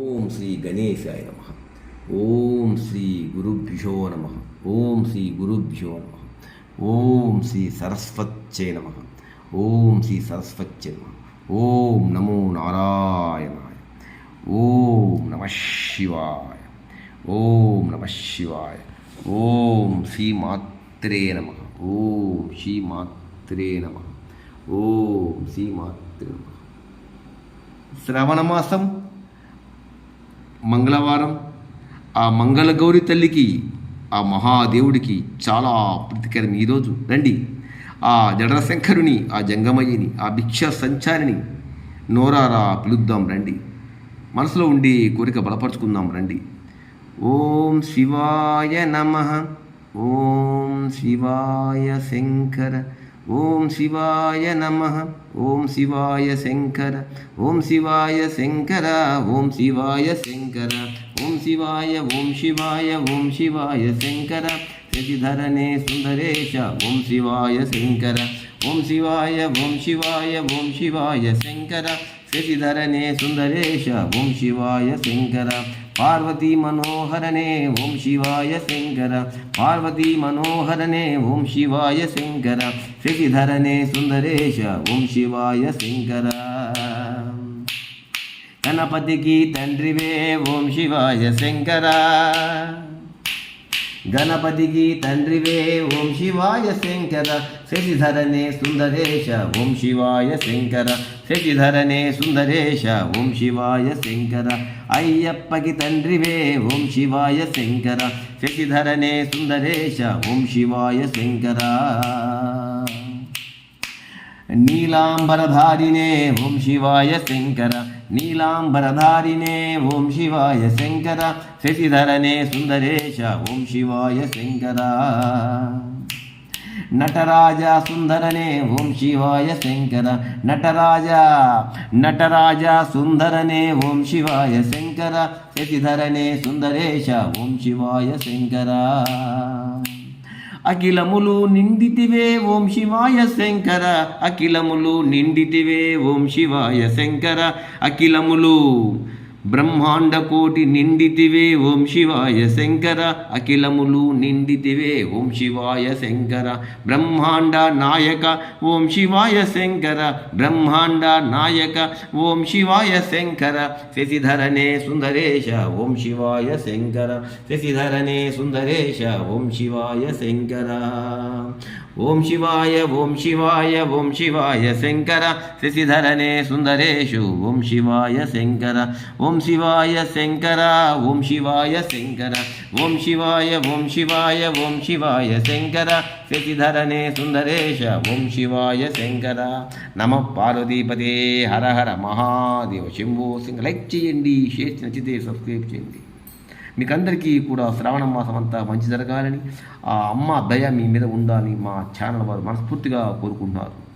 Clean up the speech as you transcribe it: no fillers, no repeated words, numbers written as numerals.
ఓం శ్రీ గణేశాయ నమ. ఓం శ్రీ గురుభ్యో నమ. ఓం శ్రీ గురుభ్యో నమ. ఓం శ్రీ సరస్వత్యై నమ. ఓం శ్రీ సరస్వత్యై నమ. ఓం నమో నారాయణాయ. ఓం నమ శివాయ. ఓం నమ శివాయ. ఓం శ్రీ మాత్రే నమ. ఓం శ్రీ మాత్రే నమ. ఓం శ్రీ మాత్రే నమ. శ్రవణమాసం మంగళవారం ఆ మంగళగౌరి తల్లికి ఆ మహాదేవుడికి చాలా ప్రీతికరం. ఈరోజు రండి ఆ జడరశంకరుని, ఆ జంగమయ్యని, ఆ భిక్ష సంచారిని నోరారా పిలుద్దాం రండి. మనసులో ఉండి కోరిక బలపరుచుకుందాం రండి. ఓం శివాయ నమః. ఓం శివాయ శంకర. ఓం శివాయ నమః. ఓం శివాయ శంకర. ఓం శివాయ శంకర. ఓం శివాయ శంకర. ఓం శివాయ. ఓం శివాయ. ఓం శివాయ శంకర. శశిధరనే సుందరేశ. ఓం శివాయ శంకర. ఓం శివాయ. ఓం శివాయ. ఓం శివాయ శంకర. శశిధరనే సుందరేశ. ఓం శివాయ శంకర. పార్వతీ మనోహరనే. ఓం శివాయ శంకర. పార్వతీ మనోహరనే. ఓం శివాయ శంకర. శశిధరనే సుందరేశ. ఓం శివాయ శంకర. గణపతికి తండ్రివే. ఓం శివాయ శంకర. గణపతికి తండ్రివే. ఓం శివాయ శంకర. శశిధరనే సుందరేశ. ఓం శివాయ శంకర. శశిధరనే సుందరేశ. ఓం శివాయ శంకర. అయ్యప్పకి తండ్రివే. ఓం శివాయ శంకర. శశిధరనే సుందరేశ. ఓం శివాయ శంకర. నీలాంబరధారినే. ఓం శివాయ శంకర. నీలాంబరధారినే. ఓం శివాయ శంకర. శశిధరనే సుందరేశ. ఓం శివాయ శంకర. నటరాజ సుందరనే. ఓం శివాయ శంకర. నటరాజ సుందరనే. ఓం శివాయ శంకర. శశిధరనే సుందరేశ. ఓం శివాయ శంకర. అఖిలములు నిండితివే. ఓం శివాయ శంకర. అఖిలములు నిండితివే. ఓం శివాయ శంకర. అఖిలములు బ్రహ్మాండ కోటి నిండితివే. ఓం శివాయ శంకర. అఖిలములు నిండితివే. ఓం శివాయ శంకర. బ్రహ్మాండ నాయక. ఓం శివాయ శంకర. బ్రహ్మాండ నాయక. ఓం శివాయ శంకర. శశిధరనే సుందరేశ. ఓం శివాయ శంకర. శశిధరనే సుందరేశ. ఓం శివాయ శంకర. ఓం శివాయ. ఓం శివాయ. ఓం శివాయ శంకర. శశిధరనే సుందరేషు. ఓం శివాయ శంకర. ఓం శివాయ శంకర. ఓం శివాయ శంకర. ఓం శివాయ. ఓం శివాయ. ఓం శివాయ శంకర. శశిధరనే సుందరేశ. ఓం శివాయ శంకర. నమః పార్వతీపతే. హర హర మహాదేవ శంభో శంకర. లైక్ చేయండి, షేర్ నచ్చితే సబ్స్క్రైబ్ చేయండి. మీకందరికీ కూడా శ్రావణ మాసం అంతా మంచి జరగాలని, ఆ అమ్మ దయ మీ మీద ఉండాలని మా ఛానల్ వారు మనస్ఫూర్తిగా కోరుకుంటున్నారు.